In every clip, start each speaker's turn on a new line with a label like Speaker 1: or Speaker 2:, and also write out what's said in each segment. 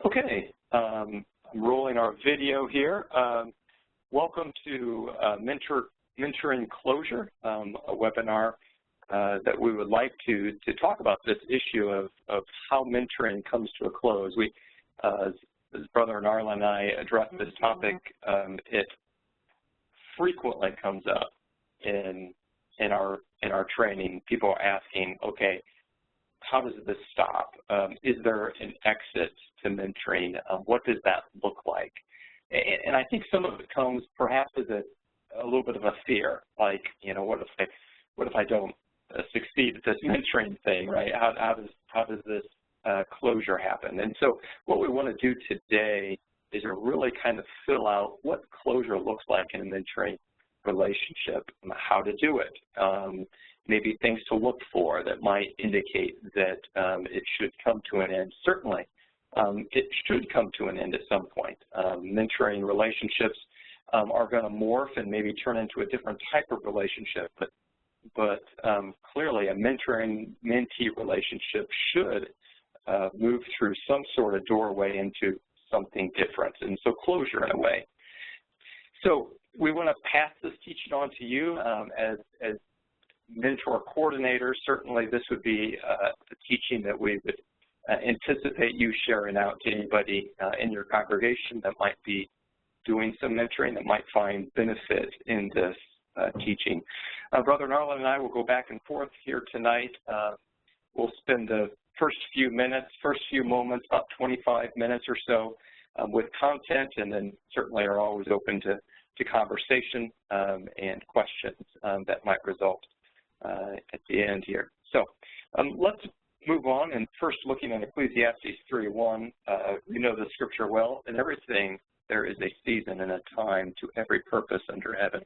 Speaker 1: Okay, I'm rolling our video here. Welcome to Mentoring Closure, a webinar that we would like to talk about this issue of how mentoring comes to a close. As Brother Narla and I address this topic, it frequently comes up in our training. People are asking, okay, how does this stop? Is there an exit to mentoring? What does that look like? And I think some of it comes perhaps as a little bit of a fear, like, you know, what if I don't succeed at this mentoring thing, right? How does this closure happen? And so what we want to do today is to really kind of fill out what closure looks like in a mentoring relationship, how to do it. Maybe things to look for that might indicate that it should come to an end. Certainly, it should come to an end at some point. Mentoring relationships are going to morph and maybe turn into a different type of relationship, but clearly a mentoring-mentee relationship should move through some sort of doorway into something different, and so closure in a way. So we want to pass this teaching on to you as mentor coordinators. Certainly this would be a teaching that we would anticipate you sharing out to anybody in your congregation that might be doing some mentoring, that might find benefit in this teaching. Brother Narla and I will go back and forth here tonight. We'll spend the first few moments, about 25 minutes or so, with content, and then certainly are always open to conversation and questions that might result at the end here. So let's move on, and first looking at Ecclesiastes 3:1, we know the scripture well. In everything there is a season and a time to every purpose under heaven.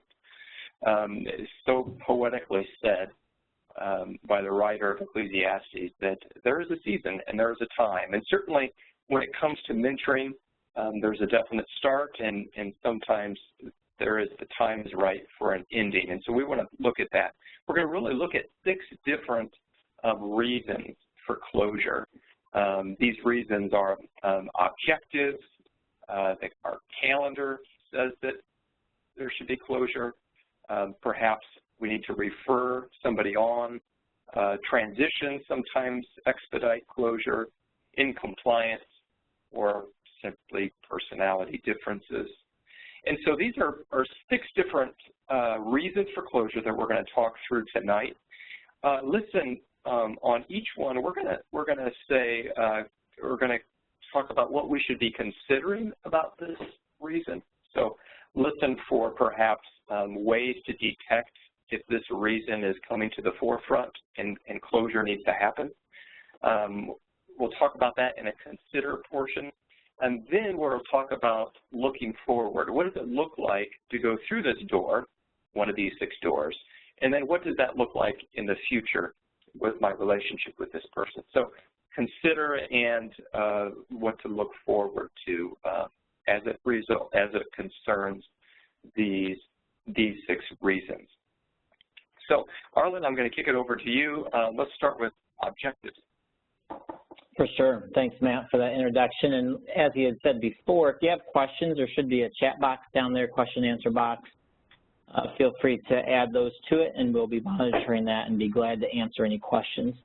Speaker 1: It is so poetically said by the writer of Ecclesiastes that there is a season and there is a time. And certainly when it comes to mentoring, there's a definite start, and sometimes there is the time is right for an ending. And so we want to look at that. We're going to really look at 6 different reasons for closure. These reasons are objectives. Our calendar says that there should be closure. Perhaps we need to refer somebody on. Transition sometimes expedite closure, incompliance, or simply personality differences. And so these are 6 different reasons for closure that we're going to talk through tonight. Listen, on each one, we're going to talk about what we should be considering about this reason. So listen for perhaps ways to detect if this reason is coming to the forefront and closure needs to happen. We'll talk about that in a consider portion. And then we'll talk about looking forward. What does it look like to go through this door, one of these 6 doors, and then what does that look like in the future with my relationship with this person? So consider and what to look forward to as it concerns these 6 reasons. So Arlen, I'm going to kick it over to you. Let's start with objectives.
Speaker 2: For sure. Thanks, Matt, for that introduction. And as you had said before, if you have questions, there should be a chat box down there, question and answer box. Feel free to add those to it, and we'll be monitoring that and be glad to answer any questions.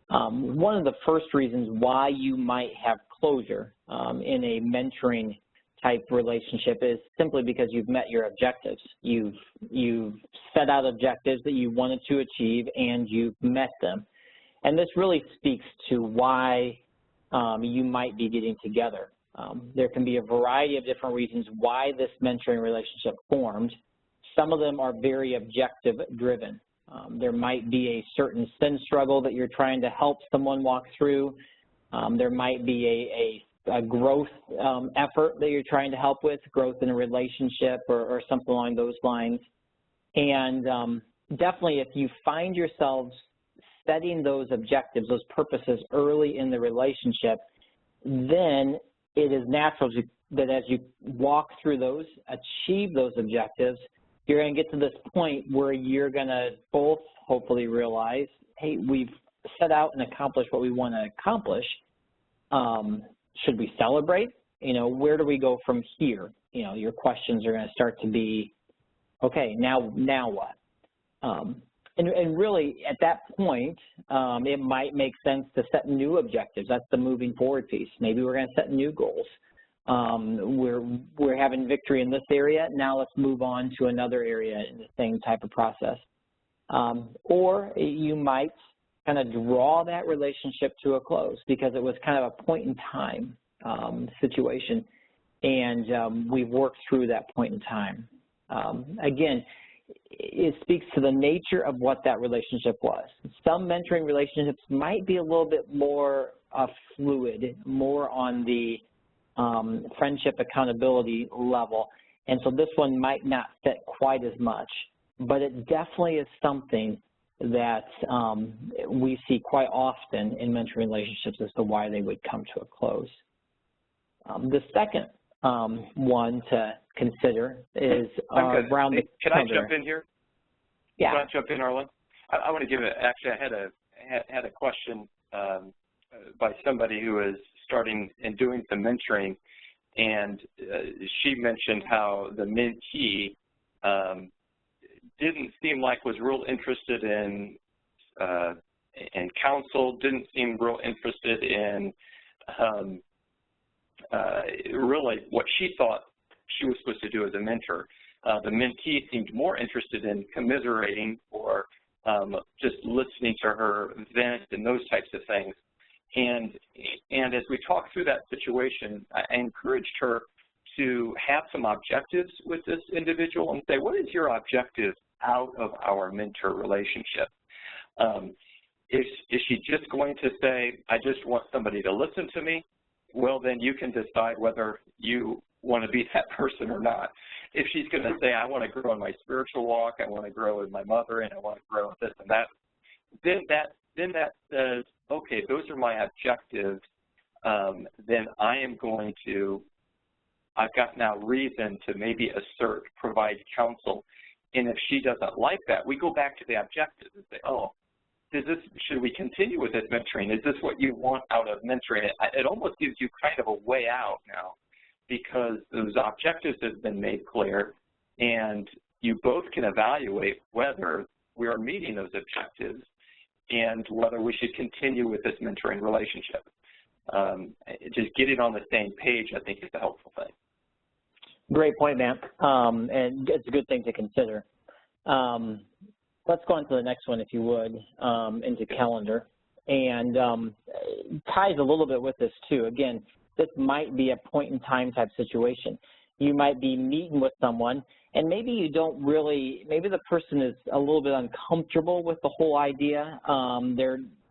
Speaker 2: One of the first reasons why you might have closure in a mentoring type relationship is simply because you've met your objectives. You've set out objectives that you wanted to achieve, and you've met them. And this really speaks to why you might be getting together. There can be a variety of different reasons why this mentoring relationship formed. Some of them are very objective driven. There might be a certain sin struggle that you're trying to help someone walk through. There might be a growth effort that you're trying to help with, growth in a relationship or something along those lines. And definitely if you find yourselves setting those objectives, those purposes early in the relationship, then it is natural that as you walk through those, achieve those objectives, you're going to get to this point where you're going to both hopefully realize, hey, we've set out and accomplished what we want to accomplish. should we celebrate? You know, where do we go from here? You know, your questions are going to start to be, okay, now what? And really, at that point, it might make sense to set new objectives. That's the moving forward piece. Maybe we're going to set new goals. We're having victory in this area. Now let's move on to another area in the same type of process. Or you might kind of draw that relationship to a close because it was kind of a point in time situation, and we've worked through that point in time. Again, it speaks to the nature of what that relationship was. Some mentoring relationships might be a little bit more fluid, more on the friendship accountability level, and so this one might not fit quite as much, but it definitely is something that we see quite often in mentoring relationships as to why they would come to a close. The second one to consider is around the
Speaker 1: Can I jump in here?
Speaker 2: Yeah.
Speaker 1: Can I jump in, Arlen? I want to give it. Actually, I had a question by somebody who is starting and doing some mentoring, and she mentioned how the mentee didn't seem like was real interested in counsel, didn't seem real interested in really what she thought she was supposed to do as a mentor. The mentee seemed more interested in commiserating or just listening to her vent and those types of things. And as we talked through that situation, I encouraged her to have some objectives with this individual and say, what is your objective out of our mentor relationship? Is she just going to say, I just want somebody to listen to me? Well, then you can decide whether you want to be that person or not. If she's going to say, I want to grow in my spiritual walk, I want to grow with my mother, and I want to grow with this and that, then that says, okay, those are my objectives. Then I am going to, I've got now reason to maybe assert, provide counsel. And if she doesn't like that, we go back to the objectives and say, oh, should we continue with this mentoring? Is this what you want out of mentoring? It almost gives you kind of a way out now because those objectives have been made clear, and you both can evaluate whether we are meeting those objectives and whether we should continue with this mentoring relationship. Just getting on the same page, I think, is a helpful thing.
Speaker 2: Great point, Matt, and it's a good thing to consider. Let's go on to the next one, if you would, into calendar. And ties a little bit with this, too. Again, this might be a point-in-time type situation. You might be meeting with someone, and maybe you don't really, maybe the person is a little bit uncomfortable with the whole idea.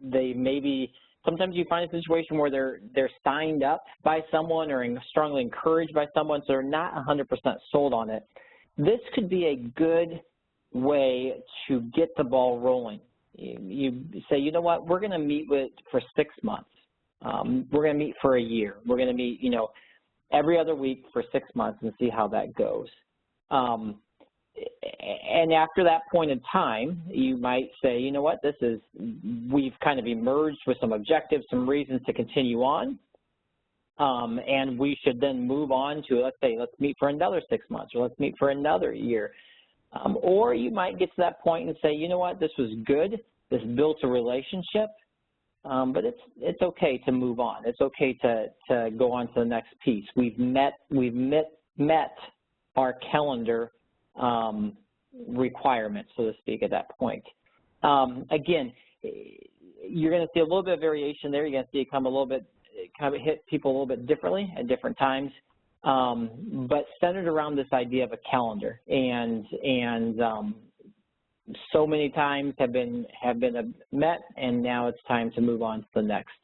Speaker 2: They maybe, sometimes you find a situation where they're signed up by someone or strongly encouraged by someone, so they're not 100% sold on it. This could be a good way to get the ball rolling. You say, you know what, we're going to meet for 6 months. We're going to meet for a year. We're going to meet, you know, every other week for 6 months and see how that goes. And after that point in time, you might say, you know what, we've kind of emerged with some objectives, some reasons to continue on. And we should then move on to, let's meet for another 6 months, or let's meet for another year. Or you might get to that point and say, you know what, this was good. This built a relationship, but it's okay to move on. It's okay to go on to the next piece. We've met our calendar requirements, so to speak, at that point. Again, you're going to see a little bit of variation there. You're going to see it come a little bit, kind of hit people a little bit differently at different times. But centered around this idea of a calendar, and so many times have been met, and now it's time to move on to the next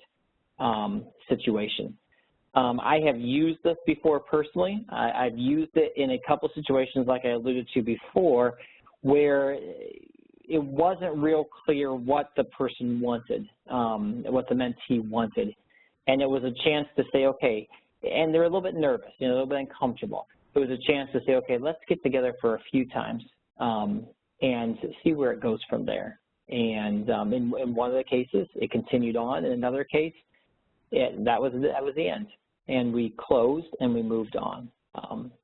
Speaker 2: situation. I have used this before personally. I've used it in a couple situations, like I alluded to before, where it wasn't real clear what the person wanted, what the mentee wanted, and it was a chance to say, okay. And they're a little bit nervous, you know, a little bit uncomfortable. It was a chance to say, okay, let's get together for a few times and see where it goes from there. And in one of the cases, it continued on. In another case, that was the end. and we closed and we moved on.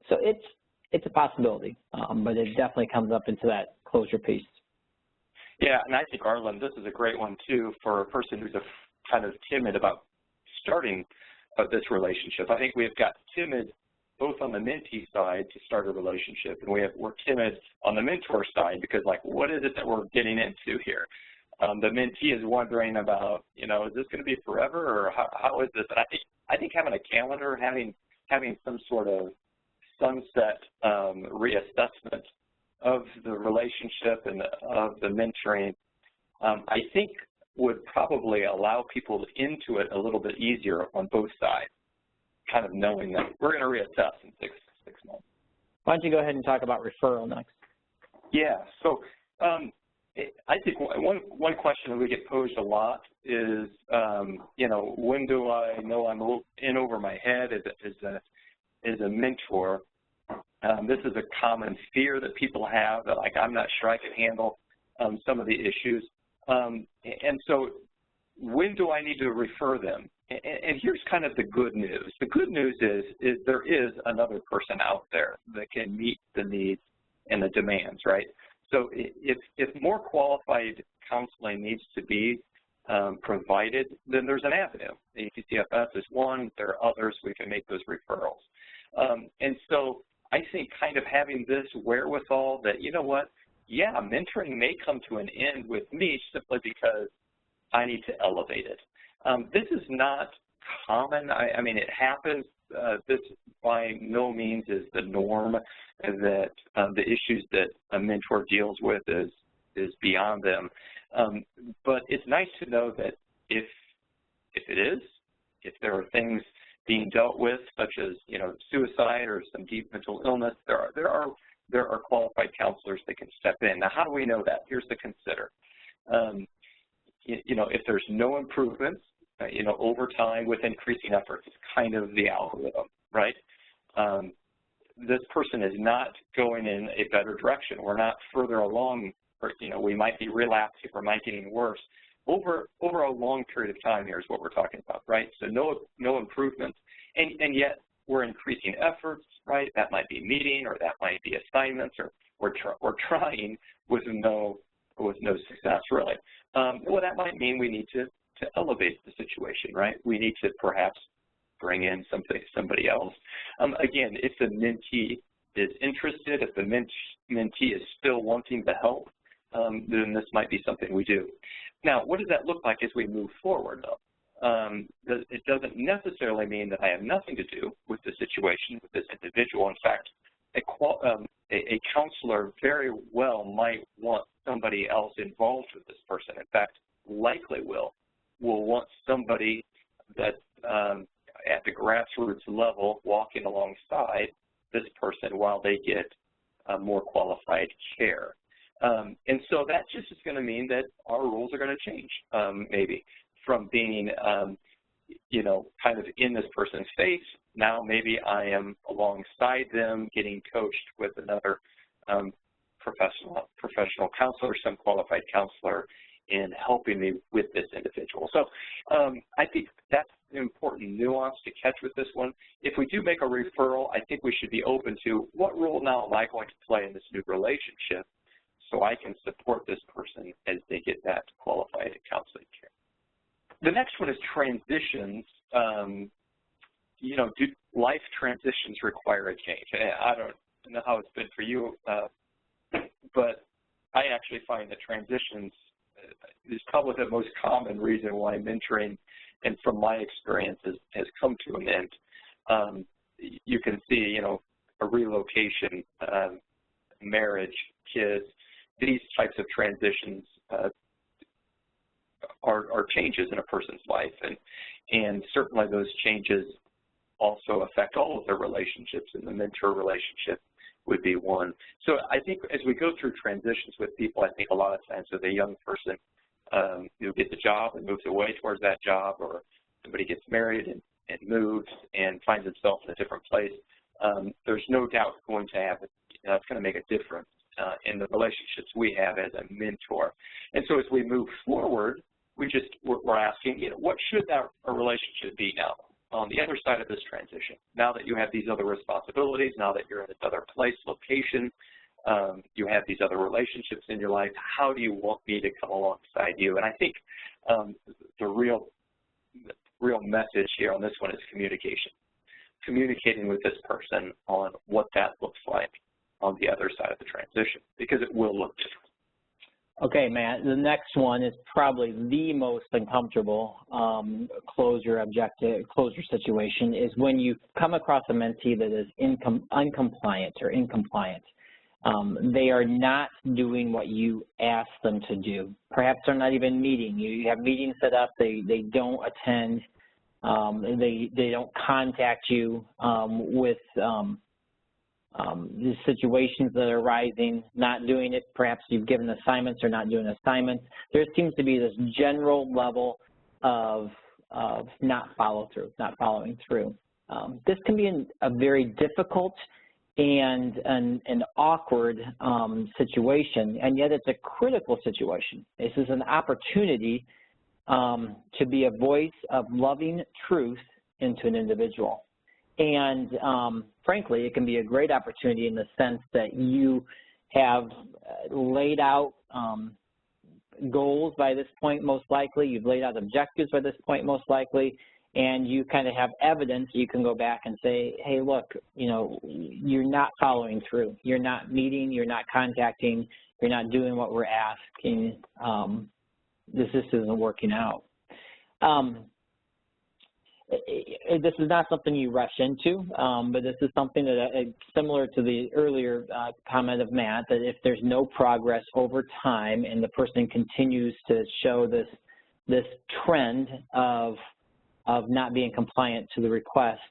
Speaker 2: So it's a possibility, but it definitely comes up into that closure piece.
Speaker 1: Yeah, and I think, Arlen, this is a great one, too, for a person who's kind of timid about starting this relationship. I think we've got timid both on the mentee side to start a relationship, and we're timid on the mentor side because, like, what is it that we're getting into here? The mentee is wondering about, is this going to be forever, or how is this? And I think having a calendar, having some sort of sunset reassessment of the relationship and of the mentoring, I think would probably allow people into it a little bit easier on both sides, kind of knowing that we're going to reassess in six months.
Speaker 2: Why don't you go ahead and talk about referral next?
Speaker 1: Yeah, so I think one question that we get posed a lot is, when do I know I'm in over my head as a mentor? This is a common fear that people have, that, like, I'm not sure I can handle some of the issues. And so when do I need to refer them? And here's kind of the good news. The good news is there is another person out there that can meet the needs and the demands, right? So if more qualified counseling needs to be provided, then there's an avenue. The APCFS is one. There are others. We can make those referrals. And so I think kind of having this wherewithal that, yeah, mentoring may come to an end with me simply because I need to elevate it. This is not common. I mean, it happens. This by no means is the norm, that the issues that a mentor deals with is beyond them. But it's nice to know that if it is, if there are things being dealt with, such as suicide or some deep mental illness, there are qualified counselors that can step in. Now, how do we know that? Here's the consider. If there's no improvements, over time with increasing efforts, it's kind of the algorithm, right? This person is not going in a better direction. We're not further along, or we might be relapsing or might be getting worse. Over a long period of time here is what we're talking about, right? So no improvements, and yet we're increasing efforts, right? That might be meeting, or that might be assignments, or we're trying with no success, really. Well, that might mean we need to elevate the situation, right? We need to perhaps bring in somebody else. Again, if the mentee is interested, if the mentee is still wanting the help, then this might be something we do. Now, what does that look like as we move forward, though? It doesn't necessarily mean that I have nothing to do with the situation, with this individual. In fact, a counselor very well might want somebody else involved with this person. In fact, likely will want somebody that at the grassroots level walking alongside this person while they get more qualified care. And so that just is going to mean that our rules are going to change, maybe, from being, kind of in this person's face. Now maybe I am alongside them, getting coached with another professional counselor, some qualified counselor, in helping me with this individual. So I think that's an important nuance to catch with this one. If we do make a referral, I think we should be open to what role now am I going to play in this new relationship so I can support this person as they get that qualified counseling care. The next one is transitions. Do life transitions require a change? I don't know how it's been for you, but I actually find that transitions is probably the most common reason why mentoring, and from my experience, has come to an end. You can see, a relocation, marriage, kids, these types of transitions are changes in a person's life, and certainly those changes also affect all of their relationships, and the mentor relationship would be one. So I think as we go through transitions with people, I think a lot of times with a young person, gets a job and moves away towards that job, or somebody gets married and moves and finds himself in a different place, there's no doubt going to have, it's going to make a difference in the relationships we have as a mentor. And so as we move forward, we're asking, what should that relationship be now? on the other side of this transition. Now that you have these other responsibilities, now that you're in this other place, location, you have these other relationships in your life, how do you want me to come alongside you? And I think the real message here on this one is communication. Communicating with this person on what that looks like on the other side of the transition, because it will look different.
Speaker 2: Okay, Matt, the next one is probably the most uncomfortable closure situation is when you come across a mentee that is uncompliant or incompliant. They are not doing what you ask them to do. Perhaps they're not even meeting. You have meetings set up, they don't attend, they don't contact you with the situations that are arising, not doing it. Perhaps you've given assignments or not doing assignments. There seems to be this general level of not following through. This can be a very difficult and an awkward situation, and yet it's a critical situation. This is an opportunity to be a voice of loving truth into an individual. And frankly, it can be a great opportunity in the sense that you have laid out goals by this point, most likely. You've laid out objectives by this point, most likely. And you kind of have evidence. You can go back and say, hey, look, you know, you're not following through. You're not meeting. You're not contacting. You're not doing what we're asking. This isn't working out. This is not something you rush into, but this is something that, similar to the earlier comment of Matt, that if there's no progress over time and the person continues to show this trend of not being compliant to the request,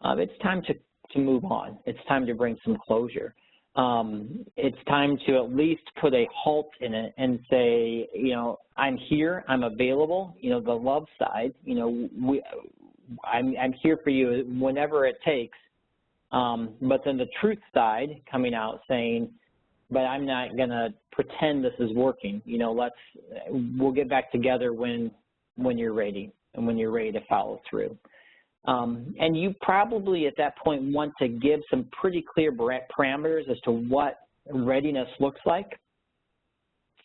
Speaker 2: it's time to move on. It's time to bring some closure. It's time to at least put a halt in it and say, you know, I'm here, I'm available. You know, the love side, you know, I'm here for you whenever it takes. But then the truth side coming out saying, but I'm not gonna pretend this is working. You know, we'll get back together when you're ready and when you're ready to follow through. And you probably at that point want to give some pretty clear parameters as to what readiness looks like.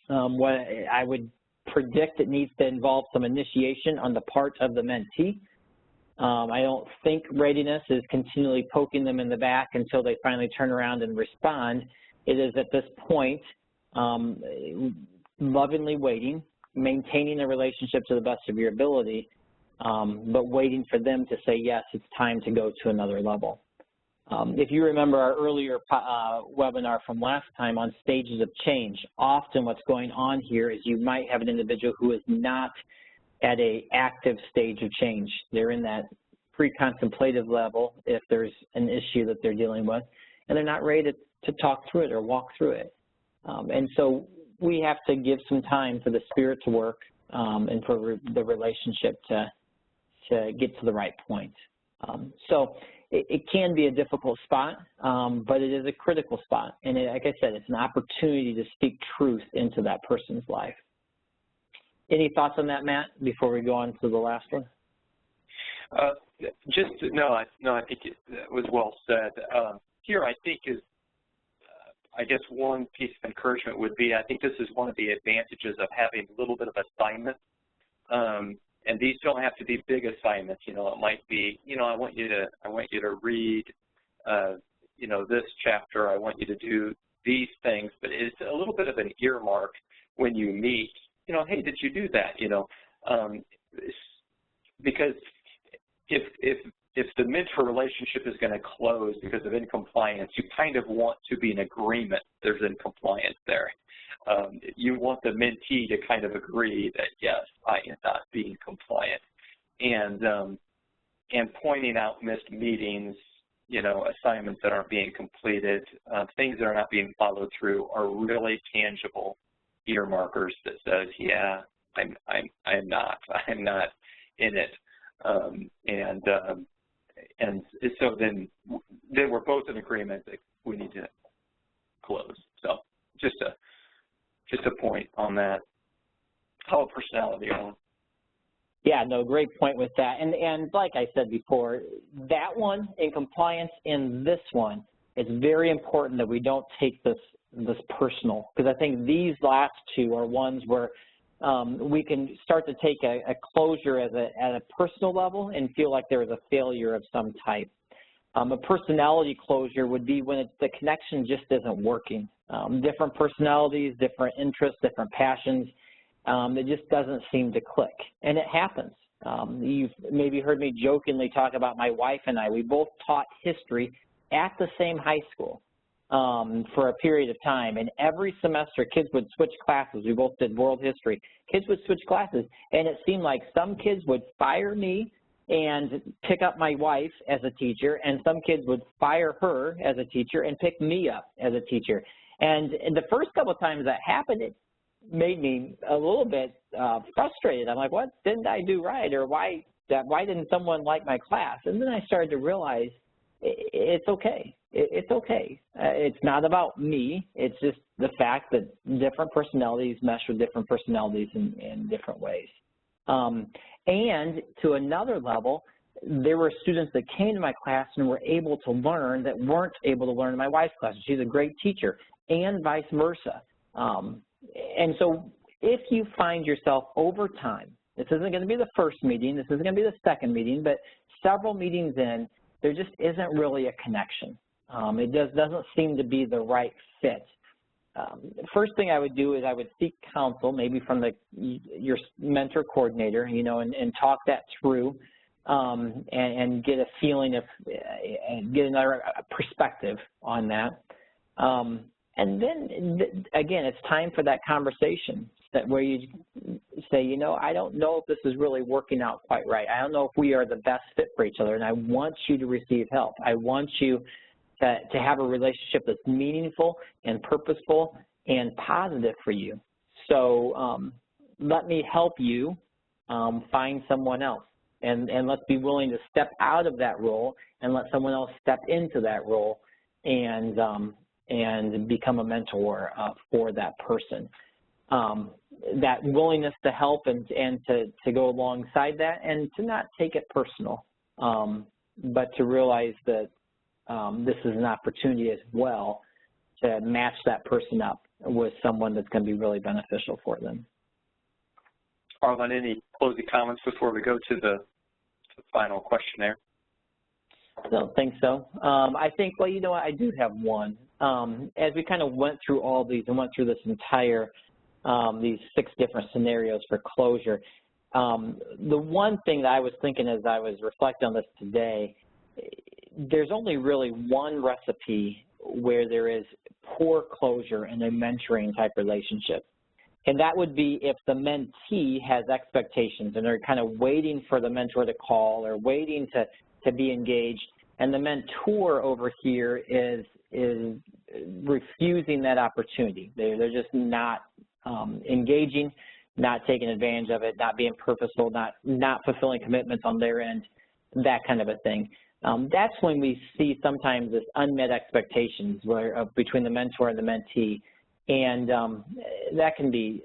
Speaker 2: What I would predict it needs to involve some initiation on the part of the mentee. I don't think readiness is continually poking them in the back until they finally turn around and respond. It is at this point lovingly waiting, maintaining the relationship to the best of your ability, but waiting for them to say, yes, it's time to go to another level. If you remember our earlier webinar from last time on stages of change, often what's going on here is you might have an individual who is not at an active stage of change. They're in that pre-contemplative level if there's an issue that they're dealing with, and they're not ready to talk through it or walk through it. And so we have to give some time for the spirit to work and for the relationship to get to the right point. So it can be a difficult spot, but it is a critical spot. And like I said, it's an opportunity to speak truth into that person's life. Any thoughts on that, Matt, before we go on to the last one?
Speaker 1: I think it was well said. Here, I think I guess one piece of encouragement would be, I think this is one of the advantages of having a little bit of assignment. And these don't have to be big assignments. You know, it might be, you know, I want you to read, you know, this chapter. I want you to do these things. But it's a little bit of an earmark when you meet. You know, hey, did you do that? You know, because if the mentor relationship is going to close because of incompliance, you kind of want to be in agreement there's incompliance there. You want the mentee to kind of agree that, yes, I am not being compliant. And pointing out missed meetings, you know, assignments that aren't being completed, things that are not being followed through are really tangible earmarkers that says, yeah, I'm not in it. And so then we're both in agreement that we need to close. So just a point on that. How a personality on.
Speaker 2: Yeah, no, great point with that. And like I said before, that one in compliance and this one, it's very important that we don't take this personal, because I think these last two are ones where we can start to take a closure at a personal level and feel like there is a failure of some type. A personality closure would be when the connection just isn't working. Different personalities, different interests, different passions, it just doesn't seem to click, and it happens. You've maybe heard me jokingly talk about my wife and I. We both taught history at the same high school for a period of time, and every semester kids would switch classes. We both did world history. Kids would switch classes, and it seemed like some kids would fire me and pick up my wife as a teacher, and some kids would fire her as a teacher and pick me up as a teacher. And the first couple of times that happened, it made me a little bit frustrated. I'm like, what didn't I do right? Or why didn't someone like my class? And then I started to realize it's okay. It's okay. It's not about me. It's just the fact that different personalities mesh with different personalities in different ways. And to another level, there were students that came to my class and were able to learn that weren't able to learn in my wife's class. She's a great teacher, and vice versa. And so if you find yourself over time, this isn't going to be the first meeting, this isn't going to be the second meeting, but several meetings in, there just isn't really a connection. It just doesn't seem to be the right fit. First thing I would do is I would seek counsel, maybe from your mentor coordinator, and talk that through and get a feeling of, and get another perspective on that. And then, again, it's time for that conversation where you say, I don't know if this is really working out quite right. I don't know if we are the best fit for each other, and I want you to receive help. I want you to have a relationship that's meaningful and purposeful and positive for you. So let me help you find someone else. And let's be willing to step out of that role and let someone else step into that role and become a mentor for that person. That willingness to help and to go alongside that, and to not take it personal, but to realize that this is an opportunity as well to match that person up with someone that's going to be really beneficial for them.
Speaker 1: Arlen, any closing comments before we go to the final questionnaire?
Speaker 2: I don't think so. I think, well, I do have one. As we kind of went through all these and went through this entire, these 6 different scenarios for closure, the one thing that I was thinking as I was reflecting on this today, there's only really one recipe where there is poor closure in a mentoring type relationship. And that would be if the mentee has expectations and they're kind of waiting for the mentor to call or waiting to be engaged, and the mentor over here is refusing that opportunity. They're just not engaging, not taking advantage of it, not being purposeful, not fulfilling commitments on their end, that kind of a thing. That's when we see sometimes this unmet expectations where between the mentor and the mentee, and that can be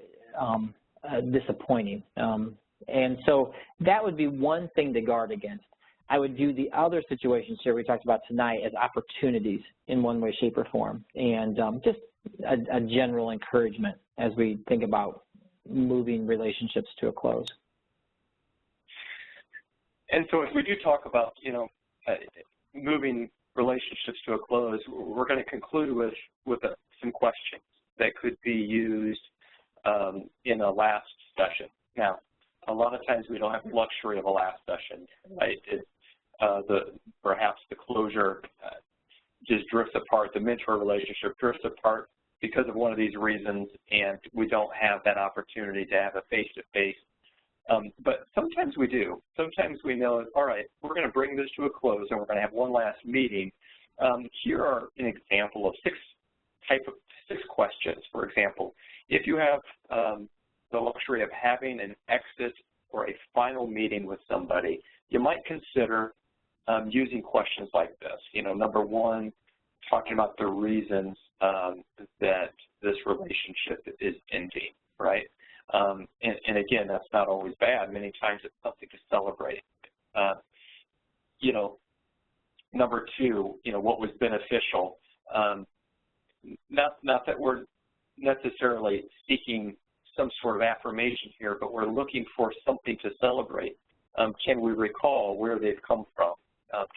Speaker 2: disappointing. And so that would be one thing to guard against. I would view the other situations here we talked about tonight as opportunities in one way, shape, or form, and just a general encouragement as we think about moving relationships to a close.
Speaker 1: And so if we do talk about, moving relationships to a close, we're going to conclude with some questions that could be used in a last session. Now, a lot of times we don't have the luxury of a last session, right? Perhaps the closure just drifts apart, the mentor relationship drifts apart because of one of these reasons, and we don't have that opportunity to have a face-to-face. But sometimes we do. Sometimes we know, all right, we're going to bring this to a close and we're going to have one last meeting. Here are an example of 6 questions. For example, if you have the luxury of having an exit or a final meeting with somebody, you might consider using questions like this. Number 1, talking about the reasons that this relationship is ending, right? And again, that's not always bad. Many times it's something to celebrate. You know, number two, you know, what was beneficial. Not that we're necessarily seeking some sort of affirmation here, but we're looking for something to celebrate. Can we recall where they've come from?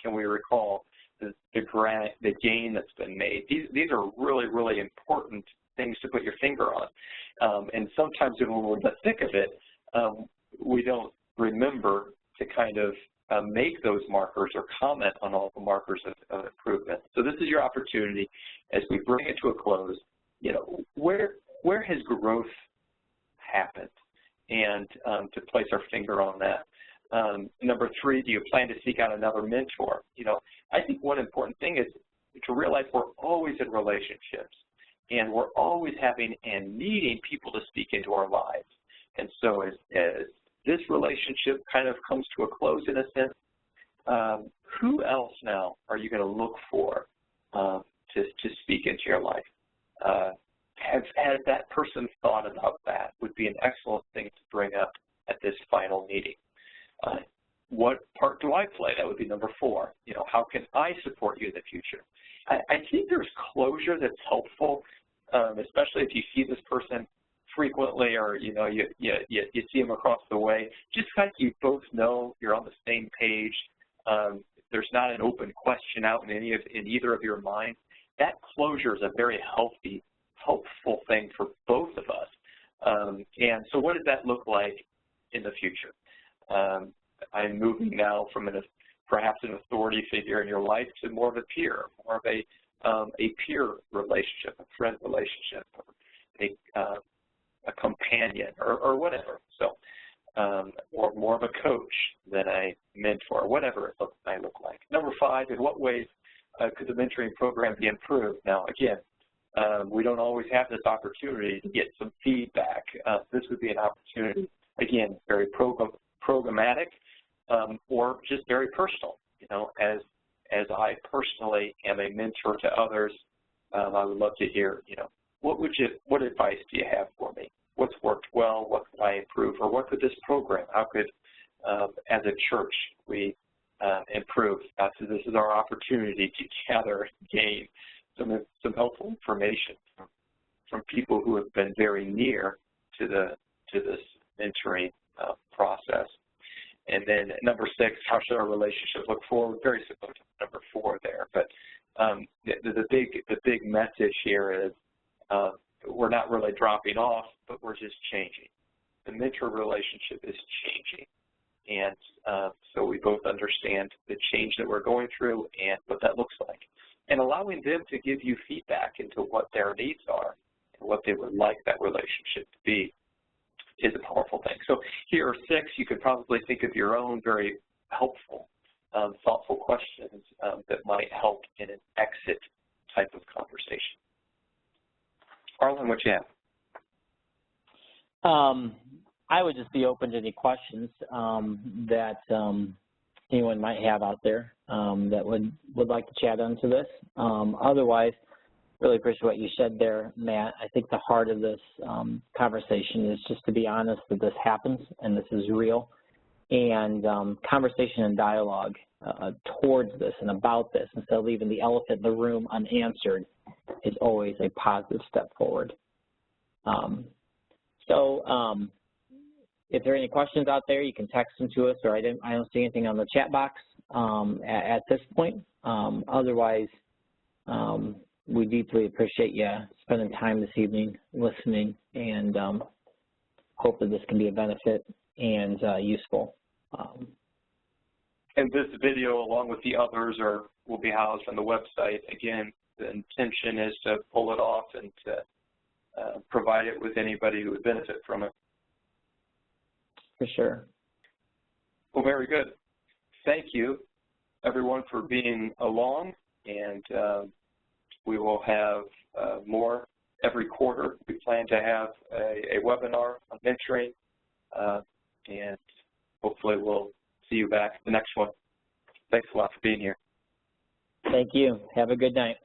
Speaker 1: Can we recall the gain that's been made? These are really, really important things to put your finger on. And sometimes when we're in the thick of it, we don't remember to kind of make those markers or comment on all the markers of improvement. So this is your opportunity as we bring it to a close. You know, where has growth happened, and to place our finger on that. Number three, do you plan to seek out another mentor? You know, I think one important thing is to realize we're always in relationships, and we're always having and needing people to speak into our lives. And so as this relationship kind of comes to a close in a sense, who else now are you going to look for to speak into your life? Has that person thought about that? Would be an excellent thing to bring up at this final meeting. What part do I play? That would be number four. You know, how can I support you in the future? I think there's closure that's helpful, especially if you see this person frequently, or you know, you see them across the way. Just like you both know you're on the same page. There's not an open question out in either of your minds. That closure is a very helpful thing for both of us. And so what does that look like in the future? I'm moving now from perhaps an authority figure in your life to more of a peer, more of a peer relationship, a friend relationship, or a companion, or whatever. So, or more of a coach than a mentor, whatever it might look like. Number five, in what ways could the mentoring program be improved? Now, again, we don't always have this opportunity to get some feedback. This would be an opportunity, again, very programmatic, or just very personal. You know, as I personally am a mentor to others, I would love to hear, you know, what advice do you have for me? What's worked well? What could I improve? Or what could this program, how could, as a church, we improve? So this is our opportunity to gather, gain some helpful information from people who have been very near to this mentoring process. And then number six, how should our relationship look forward? Very similar to number four there, but the big message here is we're not really dropping off, but we're just changing. The mentor relationship is changing, and so we both understand the change that we're going through and what that looks like, and allowing them to give you feedback into what their needs are and what they would like that relationship to be is a powerful thing. So here are six. You could probably think of your own very helpful, thoughtful questions that might help in an exit type of conversation. Arlen, what you have?
Speaker 2: I would just be open to any questions that anyone might have out there that would like to chat onto this. Otherwise, really appreciate what you said there, Matt. I think the heart of this conversation is just to be honest that this happens and this is real. And conversation and dialogue towards this and about this, instead of leaving the elephant in the room unanswered, is always a positive step forward. If there are any questions out there, you can text them to us, or I don't see anything on the chat box at this point. Otherwise, we deeply appreciate you spending time this evening listening, and hope that this can be a benefit and useful.
Speaker 1: And this video, along with the others, will be housed on the website. Again, the intention is to pull it off and to provide it with anybody who would benefit from it.
Speaker 2: For sure.
Speaker 1: Well, very good. Thank you, everyone, for being along, and we will have more every quarter. We plan to have a webinar on mentoring, and hopefully we'll see you back at the next one. Thanks a lot for being here.
Speaker 2: Thank you. Have a good night.